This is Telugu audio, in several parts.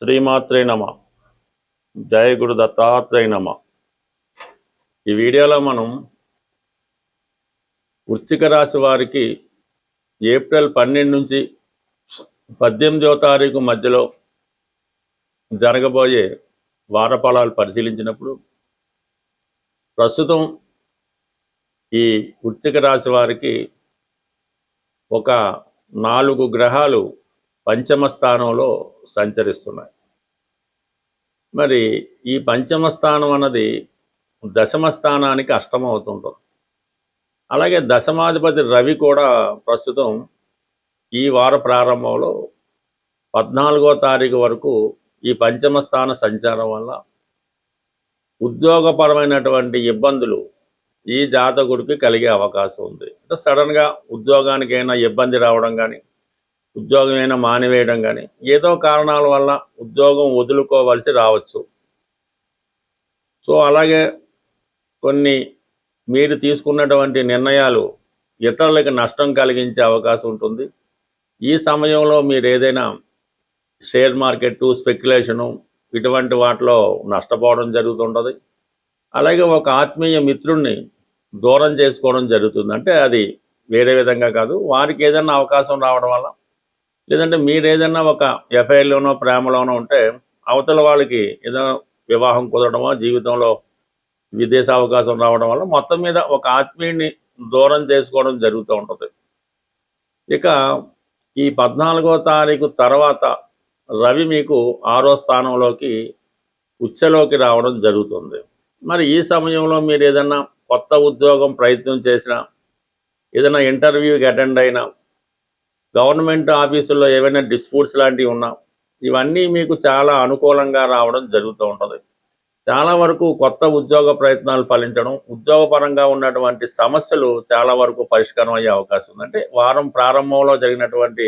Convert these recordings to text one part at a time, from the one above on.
శ్రీమాత్రే నమ. జయ గురు దత్తాత్రేయ నమ. ఈ వీడియోలో మనం వృశ్చిక రాశి వారికి ఏప్రిల్ 12 నుంచి 18వ తారీఖు మధ్యలో జరగబోయే వారఫలాలు పరిశీలించినప్పుడు ప్రస్తుతం ఈ వృశ్చిక రాశి వారికి ఒక 4 గ్రహాలు పంచమ స్థానంలో సంచరిస్తున్నాయి. మరి ఈ పంచమ స్థానం అన్నది దశమ స్థానానికి అష్టమం అవుతుంటుంది. అలాగే దశమాధిపతి రవి కూడా ప్రస్తుతం ఈ వార ప్రారంభంలో 14వ తారీఖు వరకు ఈ పంచమ స్థాన సంచారం వల్ల ఉద్యోగపరమైనటువంటి ఇబ్బందులు ఈ జాతకుడికి కలిగే అవకాశం ఉంది. అంటే సడన్గా ఉద్యోగానికైనా ఇబ్బంది రావడం కానీ, ఉద్యోగం అయినా మానివేయడం కానీ, ఏదో కారణాల వల్ల ఉద్యోగం వదులుకోవాల్సి రావచ్చు. సో అలాగే కొన్ని మీరు తీసుకున్నటువంటి నిర్ణయాలు ఇతరులకు నష్టం కలిగించే అవకాశం ఉంటుంది. ఈ సమయంలో మీరు ఏదైనా షేర్ మార్కెట్, స్పెక్యులేషను ఇటువంటి వాటిలో నష్టపోవడం జరుగుతుంటుంది. అలాగే ఒక ఆత్మీయ మిత్రుడిని దూరం చేసుకోవడం జరుగుతుంది. అంటే అది వేరే విధంగా కాదు, వారికి ఏదైనా అవకాశం రావడం వల్ల, లేదంటే మీరు ఏదైనా ఒక ఎఫ్ఐఆర్లోనో ప్రేమలోనో ఉంటే అవతల వాళ్ళకి ఏదైనా వివాహం కుదరడమో, జీవితంలో విదేశ అవకాశం రావడం వల్ల మొత్తం మీద ఒక ఆత్మీయుడిని దూరం చేసుకోవడం జరుగుతూ ఉంటుంది. ఇక ఈ 14వ తారీఖు తర్వాత రవి మీకు 6వ స్థానంలోకి ఉచ్చలోకి రావడం జరుగుతుంది. మరి ఈ సమయంలో మీరు ఏదైనా కొత్త ఉద్యోగం ప్రయత్నం చేసినా, ఏదైనా ఇంటర్వ్యూకి అటెండ్ అయినా, గవర్నమెంట్ ఆఫీసుల్లో ఏవైనా డిస్ప్యూట్స్ లాంటివి ఉన్నా, ఇవన్నీ మీకు చాలా అనుకూలంగా రావడం జరుగుతూ ఉంటుంది. చాలా వరకు కొత్త ఉద్యోగ ప్రయత్నాలు ఫలించడం, ఉద్యోగపరంగా ఉన్నటువంటి సమస్యలు చాలా వరకు పరిష్కారం అయ్యే అవకాశం ఉంది. అంటే వారం ప్రారంభంలో జరిగినటువంటి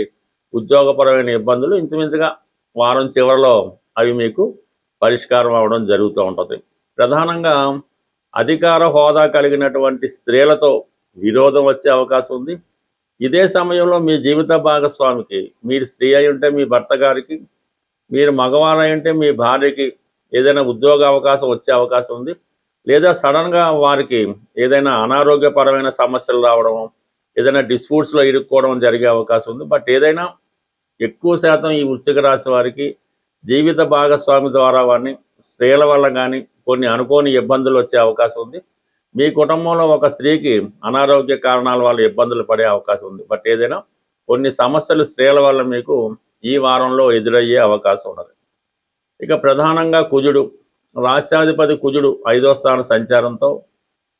ఉద్యోగపరమైన ఇబ్బందులు ఇంచుమించుగా వారం చివరిలో అవి మీకు పరిష్కారం అవడం జరుగుతూ ఉంటుంది. ప్రధానంగా అధికార హోదా కలిగినటువంటి స్త్రీలతో విరోధం వచ్చే అవకాశం ఉంది. ఇదే సమయంలో మీ జీవిత భాగస్వామికి, మీరు స్త్రీ అయి ఉంటే మీ భర్త గారికి, మీరు మగవారు అయి ఉంటే మీ భార్యకి ఏదైనా ఉద్యోగ అవకాశం వచ్చే అవకాశం ఉంది. లేదా సడన్గా వారికి ఏదైనా అనారోగ్యపరమైన సమస్యలు రావడం, ఏదైనా డిస్ప్యూట్స్లో ఇరుక్కోవడం జరిగే అవకాశం ఉంది. బట్ ఏదైనా ఎక్కువ శాతం ఈ వృశ్చిక రాశి వారికి జీవిత భాగస్వామి ద్వారా వారిని స్త్రీల వల్ల కానీ కొన్ని అనుకోని ఇబ్బందులు వచ్చే అవకాశం ఉంది. మీ కుటుంబంలో ఒక స్త్రీకి అనారోగ్య కారణాల వల్ల ఇబ్బందులు పడే అవకాశం ఉంది. బట్ ఏదైనా కొన్ని సమస్యలు స్త్రీల వల్ల మీకు ఈ వారంలో ఎదురయ్యే అవకాశం ఉన్నది. ఇక ప్రధానంగా కుజుడు, రాష్ట్రాధిపతి కుజుడు 5వ స్థాన సంచారంతో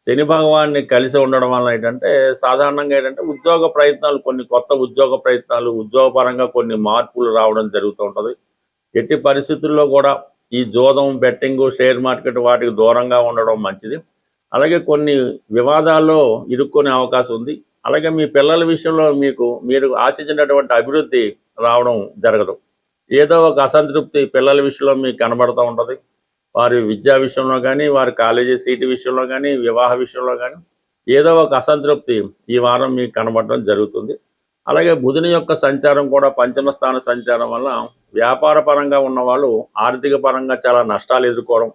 శని భగవాన్ని కలిసి ఉండడం వల్ల ఏంటంటే సాధారణంగా ఉద్యోగ ప్రయత్నాలు, కొన్ని కొత్త ఉద్యోగ ప్రయత్నాలు, ఉద్యోగపరంగా కొన్ని మార్పులు రావడం జరుగుతూ ఉంటుంది. ఎట్టి పరిస్థితుల్లో కూడా ఈ జోదం, బెట్టింగు, షేర్ మార్కెట్ వాటికి దూరంగా ఉండడం మంచిది. అలాగే కొన్ని వివాదాల్లో ఇరుక్కునే అవకాశం ఉంది. అలాగే మీ పిల్లల విషయంలో మీరు ఆశించినటువంటి అభివృద్ధి రావడం జరగదు. ఏదో ఒక అసంతృప్తి పిల్లల విషయంలో మీకు కనబడుతూ ఉంటుంది. వారి విద్యా విషయంలో కానీ, వారి కాలేజీ సీటు విషయంలో కానీ, వివాహ విషయంలో కానీ ఏదో ఒక అసంతృప్తి ఈ వారం మీకు కనబడడం జరుగుతుంది. అలాగే బుధుని యొక్క సంచారం కూడా పంచమ స్థాన సంచారం వల్ల వ్యాపార పరంగా ఉన్నవాళ్ళు ఆర్థిక పరంగా చాలా నష్టాలు ఎదుర్కోవడం,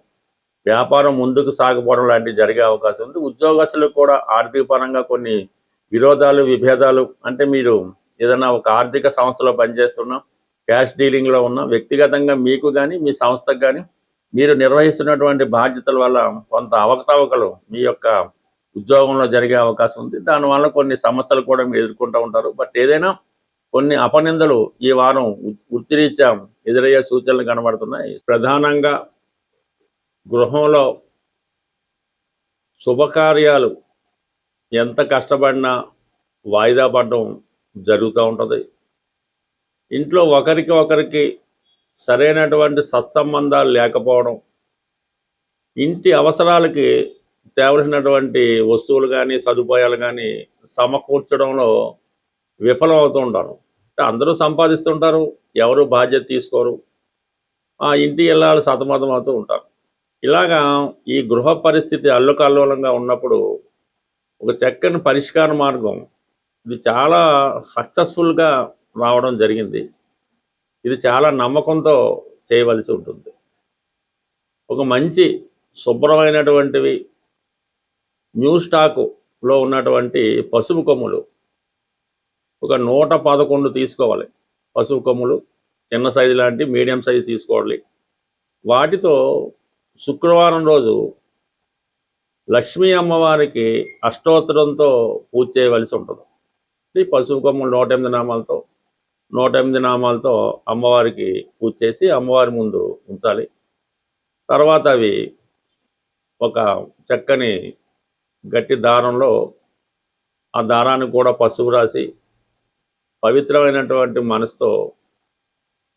వ్యాపారం ముందుకు సాగిపోవడం లాంటివి జరిగే అవకాశం ఉంది. ఉద్యోగస్తులకు కూడా ఆర్థిక పరంగా కొన్ని విరోధాలు, విభేదాలు, అంటే మీరు ఏదైనా ఒక ఆర్థిక సంస్థలో పనిచేస్తున్నా, క్యాష్ డీలింగ్లో ఉన్న, వ్యక్తిగతంగా మీకు కానీ మీ సంస్థకు కానీ మీరు నిర్వహిస్తున్నటువంటి బాధ్యతల వల్ల కొంత అవకతవకలు మీ యొక్క ఉద్యోగంలో జరిగే అవకాశం ఉంది. దానివల్ల కొన్ని సమస్యలు కూడా మీరు ఎదుర్కొంటూ ఉంటారు. బట్ ఏదైనా కొన్ని అపనిందలు ఈ వారం వృత్తిరీత్యా ఎదురయ్యే సూచనలు కనబడుతున్నాయి. ప్రధానంగా గృహంలో శుభకార్యాలు ఎంత కష్టపడినా వాయిదా పడడం జరుగుతూ ఉంటుంది. ఇంట్లో ఒకరికి ఒకరికి సరైనటువంటి సత్సంబంధాలు లేకపోవడం, ఇంటి అవసరాలకి తేవలసినటువంటి వస్తువులు కానీ, సదుపాయాలు కానీ సమకూర్చడంలో విఫలం అవుతూ ఉంటారు. అందరూ సంపాదిస్తుంటారు, ఎవరు బాధ్యత తీసుకోరు, ఆ ఇంటి ఇళ్ళాలు సతమతం అవుతూ ఉంటారు. ఇలాగా ఈ గృహ పరిస్థితి అల్లుకల్లోలంగా ఉన్నప్పుడు ఒక చక్కని పరిష్కార మార్గం ఇది చాలా సక్సెస్ఫుల్గా రావడం జరిగింది. ఇది చాలా నమ్మకంతో చేయవలసి ఉంటుంది. ఒక మంచి శుభ్రమైనటువంటివి న్యూ స్టాకులో ఉన్నటువంటి పసుపు కొమ్ములు ఒక 111 తీసుకోవాలి. పసుపు కొమ్ములు చిన్న సైజు లాంటి మీడియం సైజు తీసుకోవాలి. వాటితో శుక్రవారం రోజు లక్ష్మీ అమ్మవారికి అష్టోత్తరంతో పూజ చేయవలసి ఉంటుంది. ఈ పసుపు కొమ్ములు 108 నామాలతో అమ్మవారికి పూజ చేసి అమ్మవారి ముందు ఉంచాలి. తర్వాత అవి ఒక చక్కని గట్టి దారంలో ఆ దారాన్ని కూడా పసుపు రాసి పవిత్రమైనటువంటి మనసుతో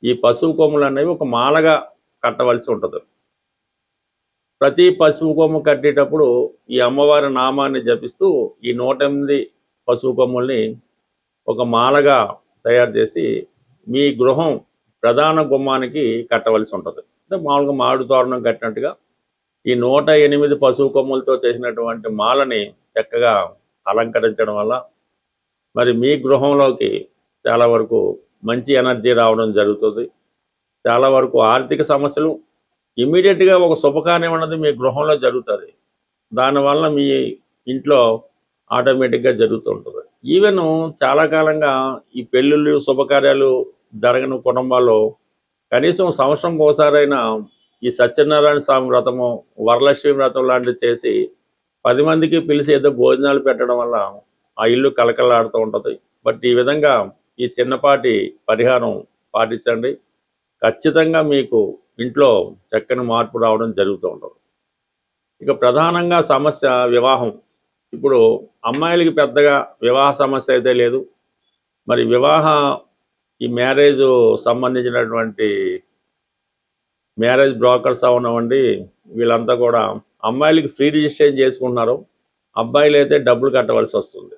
ఈ పసుపు కొమ్ములు అనేవి ఒక మాలగా కట్టవలసి ఉంటుంది. ప్రతి పసుపు కొమ్ము కట్టేటప్పుడు ఈ అమ్మవారి నామాన్ని జపిస్తూ ఈ 108 పసుపు కొమ్ముల్ని ఒక మాలగా తయారు చేసి మీ గృహం ప్రధాన గుమ్మానికి కట్టవలసి ఉంటుంది. అంటే మామూలుగా మామిడి తోరణం కట్టినట్టుగా ఈ 108 పసుపు కొమ్ములతో చేసినటువంటి మాలని చక్కగా అలంకరించడం వల్ల మరి మీ గృహంలోకి చాలా వరకు మంచి ఎనర్జీ రావడం జరుగుతుంది. చాలా వరకు ఆర్థిక సమస్యలు ఇమ్మీడియట్గా ఒక శుభకార్యం అన్నది మీ గృహంలో జరుగుతుంది. దానివల్ల మీ ఇంట్లో ఆటోమేటిక్గా జరుగుతూ ఉంటుంది. ఈవెన్ చాలా కాలంగా ఈ పెళ్ళిళ్ళు శుభకార్యాలు జరగని కుటుంబాల్లో కనీసం సంవత్సరంకి ఒకసారైనా ఈ సత్యనారాయణ స్వామి వ్రతము, వరలక్ష్మి వ్రతం లాంటివి చేసి 10 మందికి పిలిచి ఏదో భోజనాలు పెట్టడం వల్ల ఆ ఇల్లు కలకలాడుతూ ఉంటుంది. బట్ ఈ విధంగా ఈ చిన్నపాటి పరిహారం పాటించండి. ఖచ్చితంగా మీకు ఇంట్లో చక్కని మార్పు రావడం జరుగుతూ ఉంటుంది. ఇక ప్రధానంగా సమస్య వివాహం. ఇప్పుడు అమ్మాయిలకి పెద్దగా వివాహ సమస్య అయితే లేదు. మరి ఈ మ్యారేజ్ సంబంధించినటువంటి మ్యారేజ్ బ్రోకర్స్ అవనివ్వండి, వీళ్ళంతా కూడా అమ్మాయిలకి ఫ్రీ రిజిస్ట్రేషన్ చేసుకుంటున్నారు. అబ్బాయిలు అయితే డబ్బులు కట్టవలసి వస్తుంది.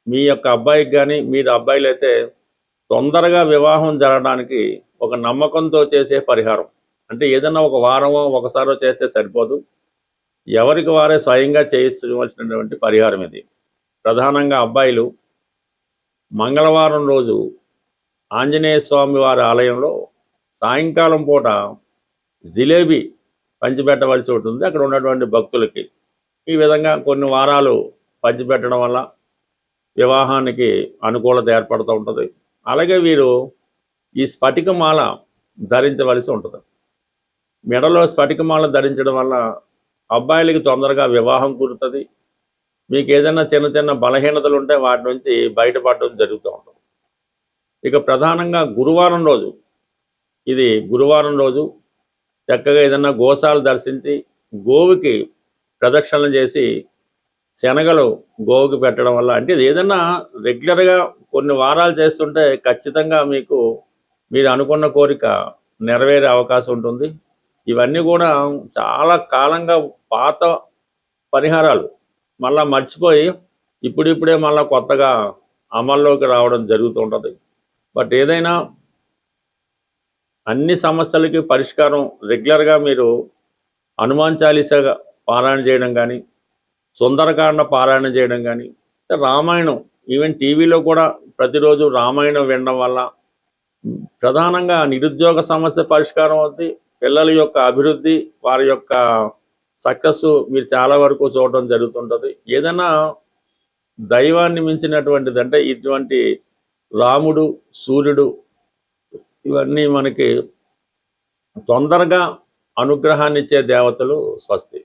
మీ యొక్క అబ్బాయికి కానీ మీరు అబ్బాయిలు అయితే తొందరగా వివాహం జరగడానికి ఒక నమ్మకంతో చేసే పరిహారం. అంటే ఏదన్నా ఒక వారమో ఒకసారో చేస్తే సరిపోదు. ఎవరికి వారే స్వయంగా చేయించవలసినటువంటి పరిహారం ఇది. ప్రధానంగా అబ్బాయిలు మంగళవారం రోజు ఆంజనేయ స్వామి వారి ఆలయంలో సాయంకాలం పూట జిలేబీ పంచిపెట్టవలసి ఉంటుంది అక్కడ ఉన్నటువంటి భక్తులకి. ఈ విధంగా కొన్ని వారాలు పంచిపెట్టడం వల్ల వివాహానికి అనుకూలత ఏర్పడుతూ ఉంటుంది. అలాగే వీరు ఈ స్ఫటికమాల ధరించవలసి ఉంటుంది. మెడలో స్ఫటికమాల ధరించడం వల్ల అబ్బాయిలకి తొందరగా వివాహం కుదురుతుంది. మీకు ఏదైనా చిన్న చిన్న బలహీనతలు ఉంటే వాటి నుంచి బయటపడడం జరుగుతూ ఉంటుంది. ఇక ప్రధానంగా గురువారం రోజు చక్కగా ఏదైనా గోశాలు దర్శించి గోవుకి ప్రదక్షిణలు చేసి శనగలు గోవుకి పెట్టడం వల్ల, అంటే ఏదైనా రెగ్యులర్గా కొన్ని వారాలు చేస్తుంటే ఖచ్చితంగా మీరు అనుకున్న కోరిక నెరవేరే అవకాశం ఉంటుంది. ఇవన్నీ కూడా చాలా కాలంగా పాత పరిహారాలు మళ్ళీ మర్చిపోయి ఇప్పుడిప్పుడే మళ్ళీ కొత్తగా అమల్లోకి రావడం జరుగుతూ ఉంటుంది. బట్ ఏదైనా అన్ని సమస్యలకి పరిష్కారం రెగ్యులర్గా మీరు హనుమాన్ చాలీసా పారాయణ చేయడం కానీ, సుందరకాండ పారాయణ చేయడం కానీ, రామాయణం ఈవెన్ టీవీలో కూడా ప్రతిరోజు రామాయణం వినడం వల్ల ప్రధానంగా నిరుద్యోగ సమస్య పరిష్కారం అవుతుంది. పిల్లల యొక్క అభివృద్ధి, వారి యొక్క సక్సెస్ మీరు చాలా వరకు చూడడం జరుగుతుంటుంది. ఏదైనా దైవాన్ని మించినటువంటిది అంటే ఇటువంటి రాముడు, సూర్యుడు ఇవన్నీ మనకి తొందరగా అనుగ్రహాన్ని ఇచ్చే దేవతలు. స్వస్తి.